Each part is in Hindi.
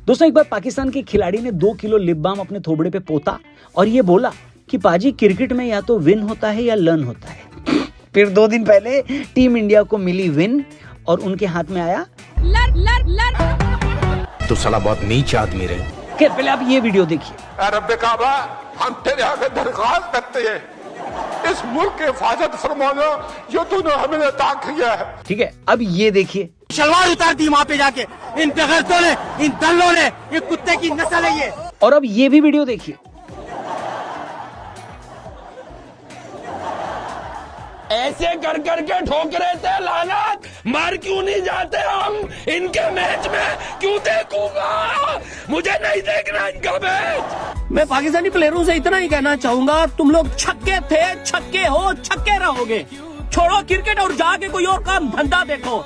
दोस्तों एक बार पाकिस्तान के खिलाड़ी ने 2 किलो लिप बाम अपने थोबड़े पे पोता और ये बोला कि पाजी क्रिकेट में या तो विन होता है या लर्न होता है। फिर 2 दिन पहले टीम इंडिया को मिली विन और उनके हाथ में आया तो साला बहुत नीच आदमी रहे। खैर पहले आप ये वीडियो देखिए। रब्बे काबा, हम तेरे आगे दरख्वास्त करते हैं, इस मुल्क की हिफाजत फरमाना, जो तूने हमें अता किया है। ठीक है, अब ये देखिए। शलवार उतार दी वहाँ पे जाके इन बेगैरतों ने, इन दल्लों ने, ये कुत्ते की नस्ल है ये। और अब ये भी वीडियो देखिए। ऐसे कर करके ठोक रहे थे लानत, मार क्यों नहीं जाते हम इनके मैच में, क्यों देखूंगा, मुझे नहीं देखना इनका मैच। मैं पाकिस्तानी प्लेयरों से इतना ही कहना चाहूंगा, तुम लोग छक्के थे, छक्के हो, छक्के रहोगे। छोड़ो क्रिकेट और जाके कोई और काम धंधा देखो।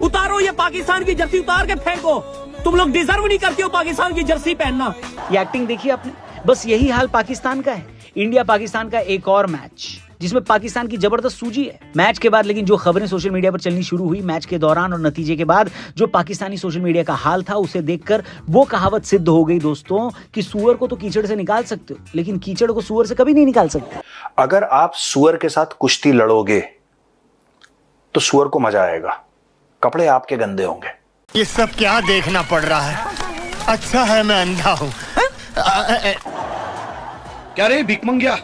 उतारो ये पाकिस्तान की जर्सी, उतार के फेंको। तुम लोग डिजर्व नहीं करते हो पाकिस्तान की जर्सी पहनना। ये एक्टिंग देखी आपने? बस यही हाल पाकिस्तान का है। इंडिया पाकिस्तान का एक और मैच जिसमें पाकिस्तान की जबरदस्त सूजी है। मैच के बाद लेकिन जो खबरें सोशल मीडिया पर चलनी शुरू हुई मैच के दौरान और नतीजे के बाद, जो पाकिस्तानी सोशल मीडिया का हाल था उसे देखकर वो कहावत सिद्ध हो गई दोस्तों कि सुअर को तो कीचड़ से निकाल सकते हो लेकिन कीचड़ को सुअर से कभी नहीं निकाल सकते। अगर आप सुअर के साथ कुश्ती लड़ोगे तो सुअर को मजा आएगा, कपड़े आपके गंदे होंगे। ये सब क्या देखना पड़ रहा है? अच्छा है मैं अंधा हूँ। क्या रे भिखमंगिया?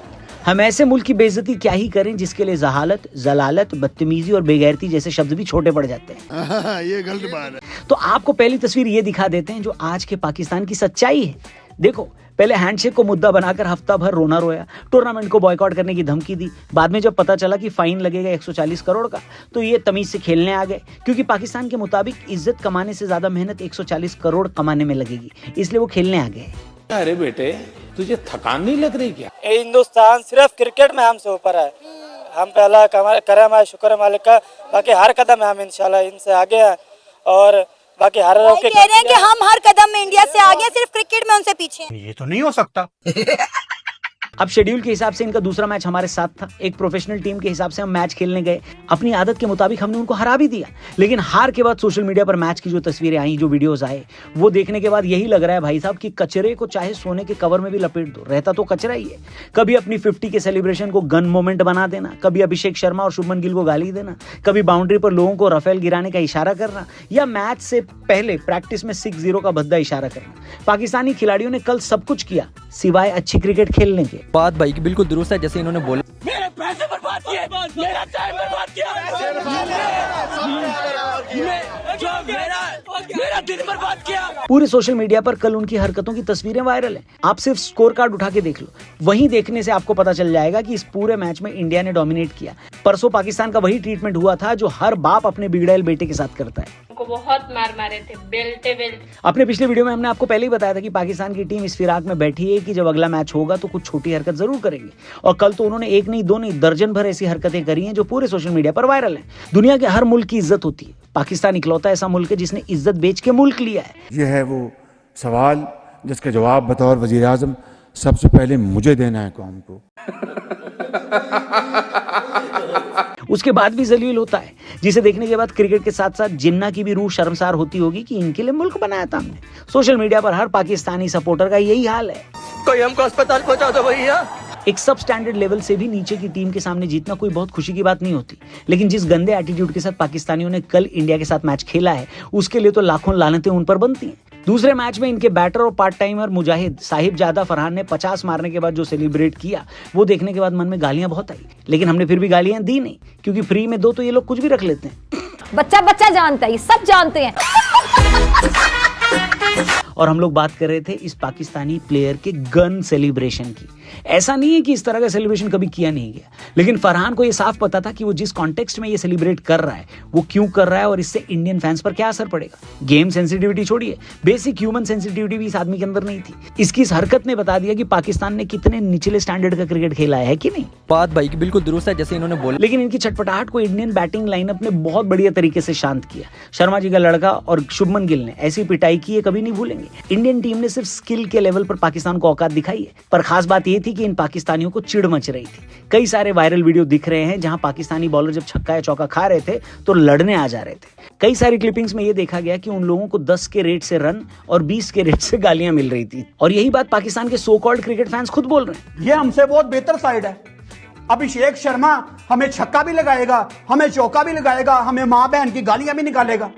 हम ऐसे मुल्क की बेइज्जती क्या ही करें जिसके लिए जहालत, जलालत, बदतमीजी और बेगैरती जैसे शब्द भी छोटे पड़ जाते हैं। ये गलत बात है। तो आपको पहली तस्वीर ये दिखा देते हैं जो आज के पाकिस्तान की सच्चाई है। देखो, पहले हैंडशेक को मुद्दा बनाकर हफ्ता भर रोना रोया, टूर्नामेंट को बॉयकॉट करने की धमकी दी। बाद में जब पता चला कि फाइन लगेगा 140 करोड़ का तो ये तमीज से खेलने आ गए, क्योंकि पाकिस्तान के मुताबिक इज्जत कमाने से ज्यादा मेहनत 140 करोड़ कमाने में लगेगी, इसलिए वो खेलने आ गए। अरे बेटे, तुझे थकान नहीं लग रही क्या? हिंदुस्तान सिर्फ क्रिकेट में हमसे ऊपर है। हम पहला करम है, शुक्र है मालिक का। बाकी हर कदम में हम इंशाल्लाह इनसे आगे हैं और बाकी हर कह रहे हैं कि हम हर कदम में इंडिया से आगे, सिर्फ क्रिकेट में उनसे पीछे। ये तो नहीं हो सकता। अब शेड्यूल के हिसाब से इनका दूसरा मैच हमारे साथ था। एक प्रोफेशनल टीम के हिसाब से हम मैच खेलने गए। अपनी आदत के मुताबिक हमने उनको हरा भी दिया, लेकिन हार के बाद सोशल मीडिया पर मैच की जो तस्वीरें आई, जो वीडियोस आए, वो देखने के बाद यही लग रहा है भाई साहब कि कचरे को चाहे सोने के कवर में भी लपेट दो, रहता तो कचरा ही है। कभी अपनी 50 के सेलिब्रेशन को गन मोमेंट बना देना, कभी अभिषेक शर्मा और शुभमन गिल को गाली देना, कभी बाउंड्री पर लोगों को राफेल गिराने का इशारा करना, या मैच से पहले प्रैक्टिस में 6-0 का भद्दा इशारा करना। पाकिस्तानी खिलाड़ियों ने कल सब कुछ किया सिवाय अच्छी क्रिकेट खेलने के। बात भाई की बिल्कुल दुरुस्त है, जैसे इन्होंने बोला। मेरे पैसे बर्बाद किए, मेरा टाइम बर्बाद किया, मेरा दिन बर्बाद किया। पूरे सोशल मीडिया पर कल उनकी हरकतों की तस्वीरें वायरल हैं। आप सिर्फ स्कोर कार्ड उठा के देख लो, वहीं देखने से आपको पता चल जाएगा कि इस पूरे मैच में इंडिया ने डोमिनेट किया। परसों पाकिस्तान का वही ट्रीटमेंट हुआ था जो हर बाप अपने बिगड़ैल बेटे के साथ करता है। उनको बहुत मार मारे थे, बेल्टे। अपने पिछले वीडियो में हमने आपको पहले ही बताया था कि पाकिस्तान की टीम इस फिराक में बैठी है कि जब अगला मैच होगा तो कुछ छोटी हरकत जरूर करेंगे, और कल तो उन्होंने एक नहीं, दो नहीं, दर्जन भर ऐसी हरकतें करी हैं जो पूरे सोशल मीडिया पर वायरल हैं। दुनिया के हर मुल्क की इज्जत होती है, पाकिस्तान इकलौता ऐसा मुल्क है जिसने इज्जत बेच के मुल्क लिया है। यह है वो सवाल जिसका जवाब बतौर वजीर आज़म सबसे पहले मुझे देना है कौम को। उसके बाद भी जलील होता है, जिसे देखने के बाद क्रिकेट के साथ साथ जिन्ना की भी रूह शर्मसार होती होगी कि इनके लिए मुल्क बनाया था हमने। सोशल मीडिया पर हर पाकिस्तानी सपोर्टर का यही हाल है। कोई हमको अस्पताल पहुंचा दो भैया। एक सब स्टैंडर्ड लेवल से भी नीचे की टीम के सामने जीतना कोई बहुत खुशी की बात नहीं होती, लेकिन जिस गंदे एटीट्यूड के साथ पाकिस्तानियों ने कल इंडिया के साथ मैच खेला है उसके लिए तो लाखों लानतें उन पर बनती हैं। दूसरे मैच में इनके बैटर और पार्ट टाइमर मुजाहिद साहिबजादा फरहान ने 50 मारने के बाद जो सेलिब्रेट किया, वो देखने के बाद मन में गालियां बहुत आई, लेकिन हमने फिर भी गालियां दी नहीं, क्योंकि फ्री में दो तो ये लोग कुछ भी रख लेते हैं। बच्चा बच्चा जानता है, सब जानते हैं। और हम लोग बात कर रहे थे इस पाकिस्तानी प्लेयर के गन सेलिब्रेशन की। ऐसा नहीं है कि इस तरह का सेलिब्रेशन कभी किया नहीं गया, लेकिन फरहान को यह साफ पता था कि वो जिस कॉन्टेक्स्ट में ये सेलिब्रेट कर रहा है वो क्यों कर रहा है और इससे इंडियन फैंस पर क्या असर पड़ेगा। गेम सेंसिटिविटी छोड़िए, बेसिक ह्यूमन सेंसिटिविटी भी इस आदमी के अंदर नहीं थी। इसकी इस हरकत ने बता दिया कि पाकिस्तान ने कितने निचले स्टैंडर्ड का क्रिकेट खेला है कि नहीं। बात भाई की बिल्कुल दुरुस्त है, जैसे इन्होंने बोला। लेकिन इनकी छटपटाहट को इंडियन बैटिंग लाइनअप ने बहुत बढ़िया तरीके से शांत किया। शर्मा जी का लड़का और शुभमन गिल ने ऐसी पिटाई की है कभी नहीं भूलेंगे। करेंगे। इंडियन टीम ने सिर्फ स्किल के लेवल पर पाकिस्तान को औकात दिखाई है, पर खास बात यह थी कि इन पाकिस्तानियों को चिढ़ मच रही थी। कई सारे वायरल वीडियो दिख रहे हैं जहां पाकिस्तानी बॉलर जब छक्का या चौका खा रहे थे तो लड़ने आ जा रहे थे। कई सारी क्लिपिंग्स में यह देखा गया कि उन लोगों को 10 के रेट से रन और 20 के रेट से गालियां मिल रही थी। और यही बात पाकिस्तान के सो कॉल्ड क्रिकेट फैंस खुद बोल रहे हैं। ये हमसे बहुत बेहतर साइड है। अभिषेक शर्मा हमें छक्का भी लगाएगा, हमें चौका भी लगाएगा, हमें माँ बहन की गालियां भी निकालेगा।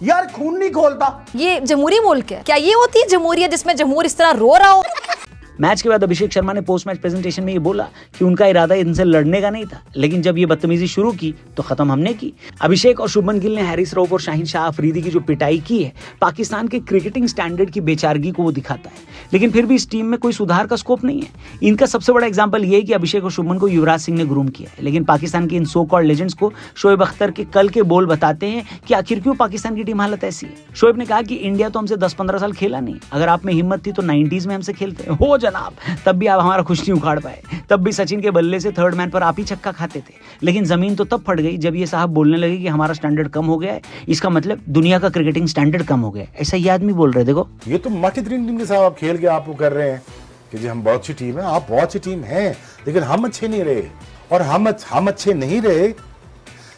यार खून नहीं खोलता। ये जमहूरी मुल्क है क्या? ये होती है जमहूरियत जिसमें जमहूर इस तरह रो रहा हो? मैच के बाद अभिषेक शर्मा ने पोस्ट मैच प्रेजेंटेशन में ये बोला कि उनका इरादा इनसे लड़ने का नहीं था, लेकिन जब ये बदतमीजी शुरू की तो खत्म हमने की। अभिषेक और शुभमन गिल ने हैरिस रऊफ और शाहीन शाह अफरीदी की जो पिटाई की है, पाकिस्तान के क्रिकेटिंग स्टैंडर्ड की बेचारगी को वो दिखाता है। लेकिन फिर भी इस टीम में कोई सुधार का स्कोप नहीं है। इनका सबसे बड़ा एग्जाम्पल ये है कि अभिषेक और शुभमन को युवराज सिंह ने ग्रूम किया है, लेकिन पाकिस्तान के इन सो कॉल्ड लेजेंड्स को शोएब अख्तर के कल के बोल बताते हैं कि आखिर क्यों पाकिस्तान की टीम हालत ऐसी है। शोएब ने कहा कि इंडिया तो हमसे 10-15 साल खेला नहीं, अगर आप में हिम्मत थी तो 90s में हमसे खेलते हो जनाब, तब भी आप हमारा कुछ नहीं उखाड़ पाए। तब भी सचिन के बल्ले से थर्ड मैन पर आप ही छक्का खाते थे। लेकिन जमीन तो तब फट गई जब ये साहब बोलने लगे कि हमारा स्टैंडर्ड कम हो गया है, इसका मतलब दुनिया का क्रिकेटिंग स्टैंडर्ड कम हो गया है। ऐसा ये आदमी बोल रहे। देखो ये तो मार्केटिंग टीम के साथ आप खेल के आप वो कर रहे हैं कि जी हम बहुत अच्छी टीम है। आप बहुत अच्छी टीम है, लेकिन हम अच्छे नहीं रहे, और हम अच्छे नहीं रहे,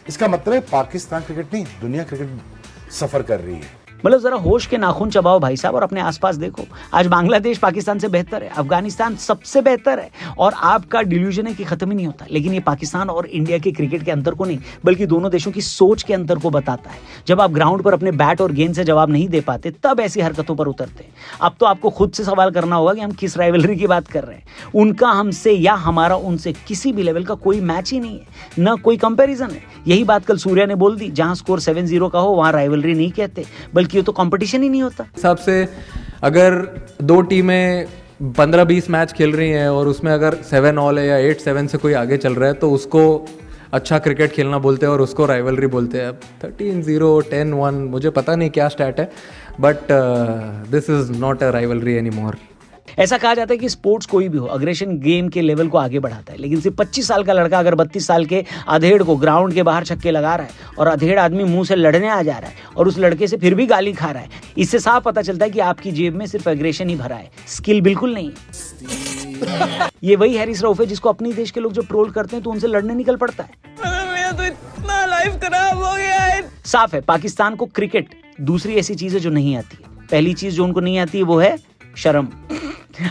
इसका मतलब पाकिस्तान क्रिकेट नहीं दुनिया क्रिकेट सफर कर रही है। मतलब जरा होश के नाखून चबाओ भाई साहब और अपने आसपास देखो। आज बांग्लादेश पाकिस्तान से बेहतर है, अफगानिस्तान सबसे बेहतर है, और आपका डिल्यूजन है कि खत्म ही नहीं होता। लेकिन ये पाकिस्तान और इंडिया के क्रिकेट के अंतर को नहीं, बल्कि दोनों देशों की सोच के अंतर को बताता है। जब आप ग्राउंड पर अपने बैट और गेंद से जवाब नहीं दे पाते, तब ऐसी हरकतों पर उतरते हैं। अब तो आपको खुद से सवाल करना होगा कि हम किस राइवलरी की बात कर रहे हैं। उनका हमसे या हमारा उनसे किसी भी लेवल का कोई मैच ही नहीं है, ना कोई कंपैरिजन है। यही बात कल सूर्या ने बोल दी, जहां स्कोर 7-0 का हो वहां राइवलरी नहीं कहते, बल्कि ये तो कंपटीशन ही नहीं होता। हिसाब से अगर दो टीमें 15-20 मैच खेल रही हैं और उसमें अगर 7 ऑल है या 8-7 से कोई आगे चल रहा है तो उसको अच्छा क्रिकेट खेलना बोलते हैं और उसको राइवलरी बोलते हैं। 13-0, 10-1, मुझे पता नहीं क्या स्टैट है, but this is not a rivalry any more. ऐसा कहा जाता है कि स्पोर्ट्स कोई भी हो, अग्रेशन गेम के लेवल को आगे बढ़ाता है। लेकिन सिर्फ 25 साल का लड़का अगर 32 साल के अधेड़ को ग्राउंड के बाहर छक्के लगा रहा है और अधेड़ आदमी मुंह से लड़ने आ जा रहा है और उस लड़के से फिर भी गाली खा रहा है, इससे साफ पता चलता है कि आपकी जेब में सिर्फ अग्रेशन ही भरा है, स्किल बिल्कुल नहीं है। ये वही हैरिस रऊफ है जिसको अपने देश के लोग जब ट्रोल करते हैं तो उनसे लड़ने निकल पड़ता है। मेरा तो इतना लाइफ खराब हो गया है। साफ है, पाकिस्तान को क्रिकेट दूसरी ऐसी चीज है जो नहीं आती है। पहली चीज जो उनको नहीं आती है वो है शर्म।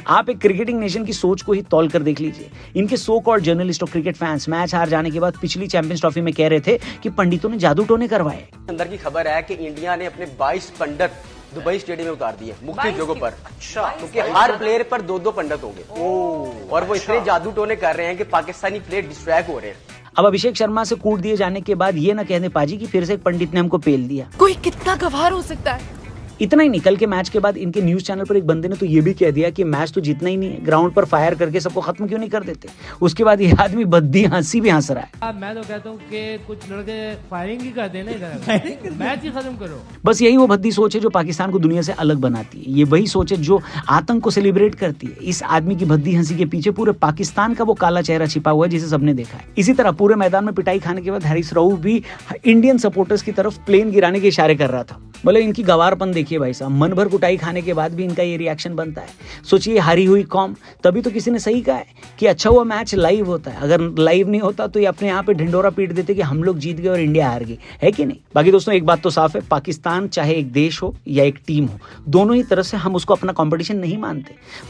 आप एक क्रिकेटिंग नेशन की सोच को ही तौल कर देख लीजिए। इनके सो कॉल्ड जर्नलिस्ट और क्रिकेट फैंस मैच हार जाने के बाद पिछली चैंपियंस ट्रॉफी में कह रहे थे कि पंडितों ने जादू टोने करवाए। अंदर की खबर है कि इंडिया ने अपने 22 पंडित दुबई स्टेडियम में उतार दिए मुख्य जगहों पर। अच्छा, क्योंकि हर प्लेयर पर 2-2 पंडित होंगे और वो इतने जादू टोने कर रहे हैं कि पाकिस्तानी प्लेयर डिस्ट्रैक्ट हो रहे हैं। अब अभिषेक शर्मा से कूट दिए जाने के बाद ये ना कहने पाजी कि फिर से एक पंडित ने हमको पेल दिया। कोई कितना गवार हो सकता है? इतना ही नहीं, कल के मैच के बाद इनके न्यूज चैनल पर एक बंदे ने तो ये भी कह दिया कि मैच तो जीतना ही नहीं है, ग्राउंड पर फायर करके सबको खत्म क्यों नहीं कर देते। उसके बाद ये आदमी बद्दी हंसी भी हंस रहा है। मैं तो कहता हूँ कि कुछ लड़के फायरिंग ही कर देना इधर, मैच ही खत्म करो। बस यही वो भद्दी सोच है जो पाकिस्तान को दुनिया से अलग बनाती है। ये वही सोच है जो आतंक को सेलिब्रेट करती है। इस आदमी की भद्दी हंसी के पीछे पूरे पाकिस्तान का वो काला चेहरा छिपा हुआ है जिसे सबने देखा है। इसी तरह पूरे मैदान में पिटाई खाने के बाद हैरिस रऊफ भी इंडियन सपोर्टर्स की तरफ प्लेन गिराने के इशारे कर रहा था। मतलब इनकी गवारपन देखिए भाई साहब, मन भर कुटाई खाने के बाद भी इनका ये रिएक्शन बनता है। सोचिए हारी हुई कौम, तभी तो किसी ने सही कहा है कि अच्छा हुआ मैच लाइव होता है। अगर लाइव नहीं होता तो ये अपने यहाँ पे ढिंडोरा पीट देते कि हम लोग जीत गए और इंडिया हार गई, है कि नहीं। बाकी दोस्तों एक बात तो साफ है, पाकिस्तान चाहे एक देश हो या एक टीम हो, दोनों ही तरफ से हम उसको अपना कंपटीशन नहीं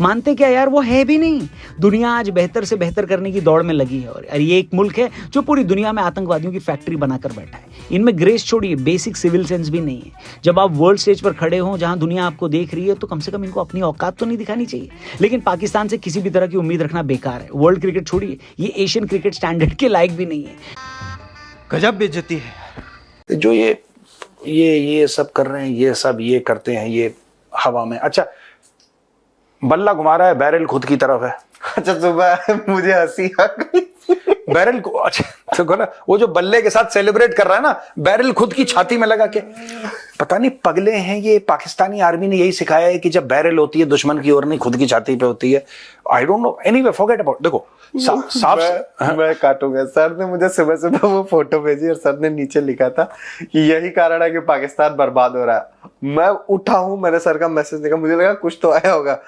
मानते क्या यार, वो है भी नहीं। दुनिया आज बेहतर से बेहतर करने की दौड़ में लगी है और ये एक मुल्क है जो पूरी दुनिया में आतंकवादियों की फैक्ट्री बनाकर बैठा है। इनमें ग्रेस छोड़िए, बेसिक सिविल सेंस भी नहीं है। जब आप वर्ल्ड स्टेज पर खड़े हो जहां दुनिया आपको देख रही है तो कम से कम इनको अपनी औकात तो नहीं दिखानी चाहिए। लेकिन पाकिस्तान से किसी भी तरह की उम्मीद रखना बेकार है। वर्ल्ड क्रिकेट छोड़िए, ये एशियन क्रिकेट स्टैंडर्ड के लायक भी नहीं है। गजब बेइज्जती है जो ये सब कर रहे हैं, ये सब ये करते हैं ये हवा में। अच्छा, बल्ला घुमा रहा है, बैरल खुद की तरफ है। अच्छा, सुबह मुझे हंसी आ गई। बैरल को, अच्छा देखो ना, वो जो बल्ले के साथ सेलिब्रेट कर रहा है ना, बैरल खुद की छाती में लगा के। पता नहीं पगले हैं ये, पाकिस्तानी आर्मी ने यही सिखाया है कि जब बैरल होती है दुश्मन की ओर नहीं, खुद की छाती पे होती है। I don't know, anyway forget about. देखो साफ मैं काटूंगा। सर ने मुझे सुबह सुबह वो फोटो भेजी और सर ने नीचे लिखा था कि यही कारण है कि पाकिस्तान बर्बाद हो रहा है। मैं उठा हूं, मैंने सर का मैसेज देखा, मुझे लगा कुछ तो आया होगा।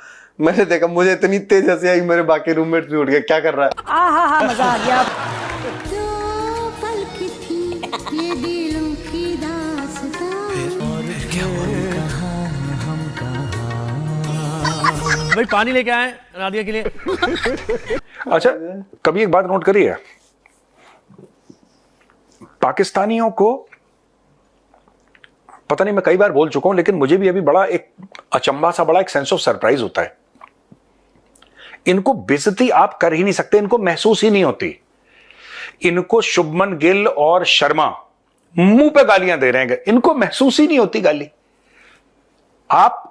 मैंने देखा, मुझे इतनी तेज हंसी आई, मेरे बाकी रूममेट भी उठ गए, क्या कर रहा है। मजा आ गया। भाई पानी लेके आए नादिया के लिए। अच्छा, कभी एक बात नोट करी है, पाकिस्तानियों को, पता नहीं मैं कई बार बोल चुका हूं, लेकिन मुझे भी अभी बड़ा एक अचंभा सा, बड़ा एक सेंस ऑफ सरप्राइज होता है। इनको बेइज्जती आप कर ही नहीं सकते, इनको महसूस ही नहीं होती। इनको शुभमन गिल और शर्मा मुंह पे गालियां दे रहे हैं, इनको महसूस ही नहीं होती गाली। आप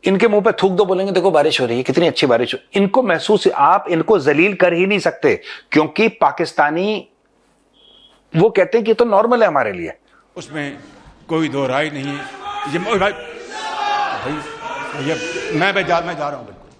इनके मुंह पे थूक दो, बोलेंगे देखो बारिश हो रही है, कितनी अच्छी बारिश हो, इनको महसूस, आप इनको जलील कर ही नहीं सकते, क्योंकि पाकिस्तानी वो कहते हैं कि तो नॉर्मल है हमारे लिए। उसमें कोई दो राय नहीं है। ये भाई, भैया मैं जा रहा हूं बिल्कुल।